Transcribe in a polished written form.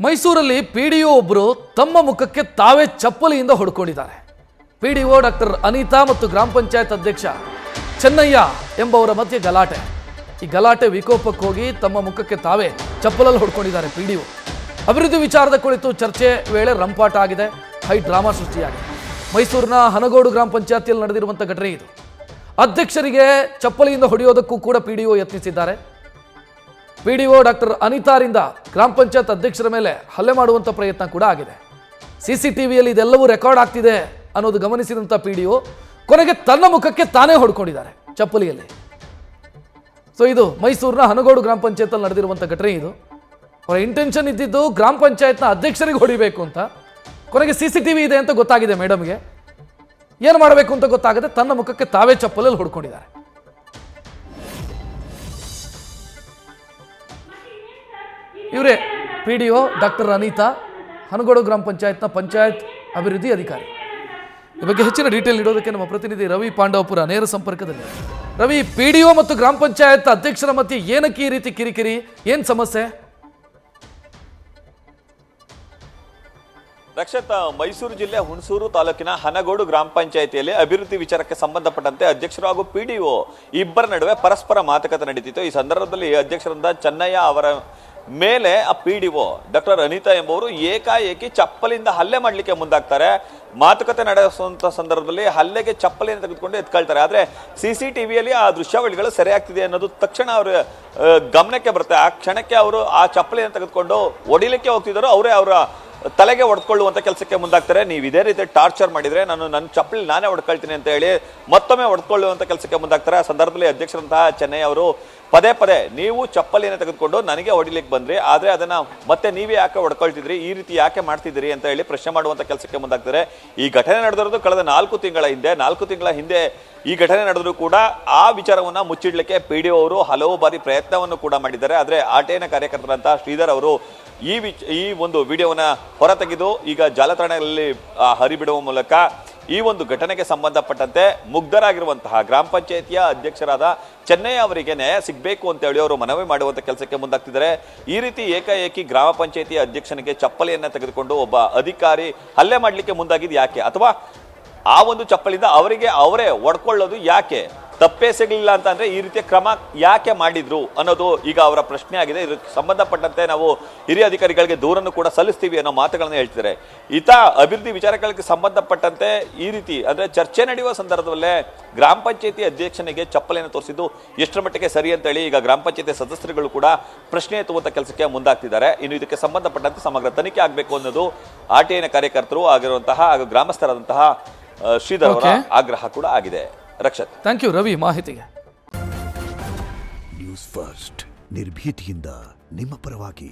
ಮೈಸೂರಲ್ಲಿ ಪಿಡಿಒ ಒಬ್ಬರು ತಮ್ಮ ಮುಖಕ್ಕೆ ತಾವೇ ಚಪ್ಪಲಿಯಿಂದ ಹೊಡ್ಕೊಂಡಿದ್ದಾರೆ. ಪಿಡಿಒ ಡಾಕ್ಟರ್ ಅನಿತಾ ಮತ್ತು ಗ್ರಾಮ ಪಂಚಾಯತ್ ಅಧ್ಯಕ್ಷ ಚೆನ್ನಯ್ಯ ಎಂಬವರ ಮಧ್ಯೆ ಗಲಾಟೆ. ಈ ಗಲಾಟೆ ವಿಕೋಪಕ್ಕೆ ಹೋಗಿ ತಮ್ಮ ಮುಖಕ್ಕೆ ತಾವೇ ಚಪ್ಪಲಲ್ಲಿ ಹೊಡ್ಕೊಂಡಿದ್ದಾರೆ ಪಿಡಿಒ. ಅಭಿವೃದ್ಧಿ ವಿಚಾರದ ಕುರಿತು ಚರ್ಚೆ ವೇಳೆ ರಂಪಾಟ ಆಗಿದೆ, ಹೈ ಡ್ರಾಮಾ ಸೃಷ್ಟಿಯಾಗಿದೆ. ಮೈಸೂರಿನ ಹನಗೋಡು ಗ್ರಾಮ ಪಂಚಾಯತಿಯಲ್ಲಿ ನಡೆದಿರುವಂಥ ಘಟನೆ ಇದು. ಅಧ್ಯಕ್ಷರಿಗೆ ಚಪ್ಪಲಿಯಿಂದ ಹೊಡೆಯೋದಕ್ಕೂ ಕೂಡ ಪಿಡಿಒ ಯತ್ನಿಸಿದ್ದಾರೆ. ಪಿಡಿಒ ಡಾಕ್ಟರ್ ಅನಿತಾರಿಂದ ಗ್ರಾಮ ಪಂಚಾಯತ್ ಅಧ್ಯಕ್ಷರ ಮೇಲೆ ಹಲ್ಲೆ ಮಾಡುವಂಥ ಪ್ರಯತ್ನ ಕೂಡ ಆಗಿದೆ. ಸಿಸಿಟಿವಿಯಲ್ಲಿ ಇದೆಲ್ಲವೂ ರೆಕಾರ್ಡ್ ಆಗ್ತಿದೆ ಅನ್ನೋದು ಗಮನಿಸಿದಂಥ ಪಿಡಿಒ ಕೊನೆಗೆ ತನ್ನ ಮುಖಕ್ಕೆ ತಾನೇ ಹೊಡ್ಕೊಂಡಿದ್ದಾರೆ ಚಪ್ಪಲಿಯಲ್ಲಿ. ಸೊ ಇದು ಮೈಸೂರಿನ ಹನಗೋಡು ಗ್ರಾಮ ಪಂಚಾಯತ್ ನಡೆದಿರುವಂಥ ಘಟನೆ ಇದು. ಅವರ ಇಂಟೆನ್ಷನ್ ಇದ್ದಿದ್ದು ಗ್ರಾಮ ಪಂಚಾಯತ್ನ ಅಧ್ಯಕ್ಷರಿಗೆ ಹೊಡಿಬೇಕು ಅಂತ. ಕೊನೆಗೆ ಸಿಸಿಟಿವಿ ಇದೆ ಅಂತ ಗೊತ್ತಾಗಿದೆ ಮೇಡಮ್ಗೆ. ಏನು ಮಾಡಬೇಕು ಅಂತ ಗೊತ್ತಾಗದೆ ತನ್ನ ಮುಖಕ್ಕೆ ತಾವೇ ಚಪ್ಪಲಲ್ಲಿ ಹೊಡ್ಕೊಂಡಿದ್ದಾರೆ. ಇವರೇ ಪಿಡಿಒ ಡಾಕ್ಟರ್ ಅನಿತಾ, ಹನಗೋಡು ಗ್ರಾಮ ಪಂಚಾಯತ್ನ ಪಂಚಾಯತ್ ಅಭಿವೃದ್ಧಿ ಅಧಿಕಾರಿ. ಈ ಬಗ್ಗೆ ಹೆಚ್ಚಿನ ಡೀಟೇಲ್ ನೀಡೋದಕ್ಕೆ ನಮ್ಮ ಪ್ರತಿನಿಧಿ ರವಿ ಪಾಂಡವಪುರ ನೇರ ಸಂಪರ್ಕದಲ್ಲಿ. ರವಿ, ಪಿಡಿಒ ಮತ್ತು ಗ್ರಾಮ ಪಂಚಾಯತ್ ಅಧ್ಯಕ್ಷರ ಮಧ್ಯೆ ಏನಕ್ಕೆ ಈ ರೀತಿ ಕಿರಿಕಿರಿ, ಏನು ಸಮಸ್ಯೆ? ರಕ್ಷತ್, ಮೈಸೂರು ಜಿಲ್ಲೆ ಹುಣಸೂರು ತಾಲೂಕಿನ ಹನಗೋಡು ಗ್ರಾಮ ಪಂಚಾಯಿತಿಯಲ್ಲಿ ಅಭಿವೃದ್ಧಿ ವಿಚಾರಕ್ಕೆ ಸಂಬಂಧಪಟ್ಟಂತೆ ಅಧ್ಯಕ್ಷರು ಹಾಗೂ ಪಿಡಿಒ ಇಬ್ಬರ ನಡುವೆ ಪರಸ್ಪರ ಮಾತುಕತೆ ನಡೀತಿತ್ತು. ಈ ಸಂದರ್ಭದಲ್ಲಿ ಅಧ್ಯಕ್ಷರಾದ ಚೆನ್ನಯ್ಯ ಅವರ ಮೇಲೆ ಆ ಪಿಡಿಒ ಡಾಕ್ಟರ್ ಅನಿತಾ ಎಂಬುವರು ಏಕಾಏಕಿ ಚಪ್ಪಲಿಂದ ಹಲ್ಲೆ ಮಾಡಲಿಕ್ಕೆ ಮುಂದಾಗ್ತಾರೆ. ಮಾತುಕತೆ ನಡೆಸುವಂತ ಸಂದರ್ಭದಲ್ಲಿ ಹಲ್ಲೆಗೆ ಚಪ್ಪಲಿಯನ್ನು ತೆಗೆದುಕೊಂಡು ಎತ್ಕೊಳ್ತಾರೆ. ಆದ್ರೆ ಸಿಸಿಟಿವಿಯಲ್ಲಿ ಆ ದೃಶ್ಯಾವಳಿಗಳು ಸರಿಯಾಗ್ತಿದೆ ಅನ್ನೋದು ತಕ್ಷಣ ಅವರ ಗಮನಕ್ಕೆ ಬರುತ್ತೆ. ಆ ಕ್ಷಣಕ್ಕೆ ಅವರು ಆ ಚಪ್ಪಲಿಯನ್ನು ತೆಗೆದುಕೊಂಡು ಹೊಡಿಲಿಕ್ಕೆ ಹೋಗ್ತಿದ್ರು. ಅವರೇ ಅವರ ತಲೆಗೆ ಹೊಡೆದುಕೊಳ್ಳುವಂತ ಕೆಲಸಕ್ಕೆ ಮುಂದಾಗ್ತಾರೆ. ನೀವು ಇದೇ ರೀತಿ ಟಾರ್ಚರ್ ಮಾಡಿದ್ರೆ ನನ್ನ ಚಪ್ಪಲಿ ನಾನೇ ಹೊಡ್ಕೊಳ್ತೀನಿ ಅಂತ ಹೇಳಿ ಮತ್ತೊಮ್ಮೆ ಹೊಡೆದುಕೊಳ್ಳುವಂತ ಕೆಲಸಕ್ಕೆ ಮುಂದಾಗ್ತಾರೆ. ಆ ಸಂದರ್ಭದಲ್ಲಿ ಅಧ್ಯಕ್ಷರಂತಹ ಚೆನ್ನೈ ಅವರು ಪದೇ ಪದೇ ನೀವು ಚಪ್ಪಲಿಯನ್ನು ತೆಗೆದುಕೊಂಡು ನನಗೆ ಹೊಡಿಲಿಕ್ಕೆ ಬಂದ್ರಿ, ಆದ್ರೆ ಅದನ್ನ ಮತ್ತೆ ನೀವೇ ಯಾಕೆ ಹೊಡ್ಕೊಳ್ತಿದ್ರಿ, ಈ ರೀತಿ ಯಾಕೆ ಮಾಡ್ತಿದ್ರಿ ಅಂತ ಹೇಳಿ ಪ್ರಶ್ನೆ ಮಾಡುವಂತ ಕೆಲಸಕ್ಕೆ ಮುಂದಾಗ್ತಾರೆ. ಈ ಘಟನೆ ನಡೆದಿರೋದು ಕಳೆದ 4 ತಿಂಗಳ ಹಿಂದೆ ಈ ಘಟನೆ ನಡೆದರೂ ಕೂಡ ಆ ವಿಚಾರವನ್ನ ಮುಚ್ಚಿಡ್ಲಿಕ್ಕೆ ಪಿಡಿಒ ಅವರು ಹಲವು ಬಾರಿ ಪ್ರಯತ್ನವನ್ನು ಕೂಡ ಮಾಡಿದ್ದಾರೆ. ಆದ್ರೆ ಆಟೇನ ಕಾರ್ಯಕರ್ತರಂತಹ ಶ್ರೀಧರ್ ಅವರು ಈ ಒಂದು ವಿಡಿಯೋವನ್ನ ಹೊರತೆಗೆದು ಈಗ ಜಾಲತಾಣಗಳಲ್ಲಿ ಹರಿಬಿಡುವ ಮೂಲಕ ಈ ಒಂದು ಘಟನೆಗೆ ಸಂಬಂಧಪಟ್ಟಂತೆ ಮುಗ್ಧರಾಗಿರುವಂತಹ ಗ್ರಾಮ ಪಂಚಾಯಿತಿಯ ಅಧ್ಯಕ್ಷರಾದ ಚೆನ್ನಯ್ಯ ಅವರಿಗೆ ನ್ಯಾಯ ಸಿಗಬೇಕು ಅಂತ ಹೇಳಿ ಅವರು ಮನವಿ ಮಾಡುವಂತ ಕೆಲಸಕ್ಕೆ ಮುಂದಾಗ್ತಿದ್ದಾರೆ. ಈ ರೀತಿ ಏಕಾಏಕಿ ಗ್ರಾಮ ಪಂಚಾಯಿತಿಯ ಅಧ್ಯಕ್ಷನಿಗೆ ಚಪ್ಪಲಿಯನ್ನ ತೆಗೆದುಕೊಂಡು ಒಬ್ಬ ಅಧಿಕಾರಿ ಹಲ್ಲೆ ಮಾಡಲಿಕ್ಕೆ ಮುಂದಾಗಿದ್ದು ಯಾಕೆ, ಅಥವಾ ಆ ಒಂದು ಚಪ್ಪಲಿಂದ ಅವರೇ ಒಡ್ಕೊಳ್ಳೋದು ಯಾಕೆ, ತಪ್ಪೇ ಸಿಗಲಿಲ್ಲ ಅಂತ ಅಂದ್ರೆ ಈ ರೀತಿಯ ಕ್ರಮ ಯಾಕೆ ಮಾಡಿದ್ರು ಅನ್ನೋದು ಈಗ ಅವರ ಪ್ರಶ್ನೆ ಆಗಿದೆ. ಇದಕ್ಕೆ ಸಂಬಂಧಪಟ್ಟಂತೆ ನಾವು ಹಿರಿಯ ಅಧಿಕಾರಿಗಳಿಗೆ ದೂರನ್ನು ಕೂಡ ಸಲ್ಲಿಸ್ತೀವಿ ಅನ್ನೋ ಮಾತುಗಳನ್ನು ಹೇಳ್ತಿದ್ದಾರೆ. ಅಭಿವೃದ್ಧಿ ವಿಚಾರಗಳಿಗೆ ಸಂಬಂಧಪಟ್ಟಂತೆ ಈ ರೀತಿ ಅಂದ್ರೆ ಚರ್ಚೆ ನಡೆಯುವ ಸಂದರ್ಭದಲ್ಲೇ ಗ್ರಾಮ ಪಂಚಾಯತಿ ಅಧ್ಯಕ್ಷನಿಗೆ ಚಪ್ಪಲಿಯನ್ನು ತೋರಿಸಿದ್ದು ಎಷ್ಟರ ಮಟ್ಟಿಗೆ ಸರಿ ಅಂತ ಹೇಳಿ ಈಗ ಗ್ರಾಮ ಪಂಚಾಯತಿ ಸದಸ್ಯರುಗಳು ಕೂಡ ಪ್ರಶ್ನೆ ಎತ್ತುವಂತ ಕೆಲಸಕ್ಕೆ ಮುಂದಾಗ್ತಿದ್ದಾರೆ. ಇನ್ನು ಇದಕ್ಕೆ ಸಂಬಂಧಪಟ್ಟಂತೆ ಸಮಗ್ರ ತನಿಖೆ ಆಗಬೇಕು ಅನ್ನೋದು ಆರ್ಟಿಐನ ಕಾರ್ಯಕರ್ತರು ಆಗಿರುವಂತಹ ಹಾಗೂ ಗ್ರಾಮಸ್ಥರಾದಂತಹ ಶ್ರೀಧರ್ ಅವರ ಆಗ್ರಹ ಕೂಡ ಆಗಿದೆ. ರಕ್ಷತ್, ಥ್ಯಾಂಕ್ ಯು ರವಿ ಮಾಹಿತಿಗೆ. ನ್ಯೂಸ್ ಫಸ್ಟ್ ನಿರ್ಭೀತಿಯಿಂದ ನಿಮ್ಮ ಪರವಾಗಿ.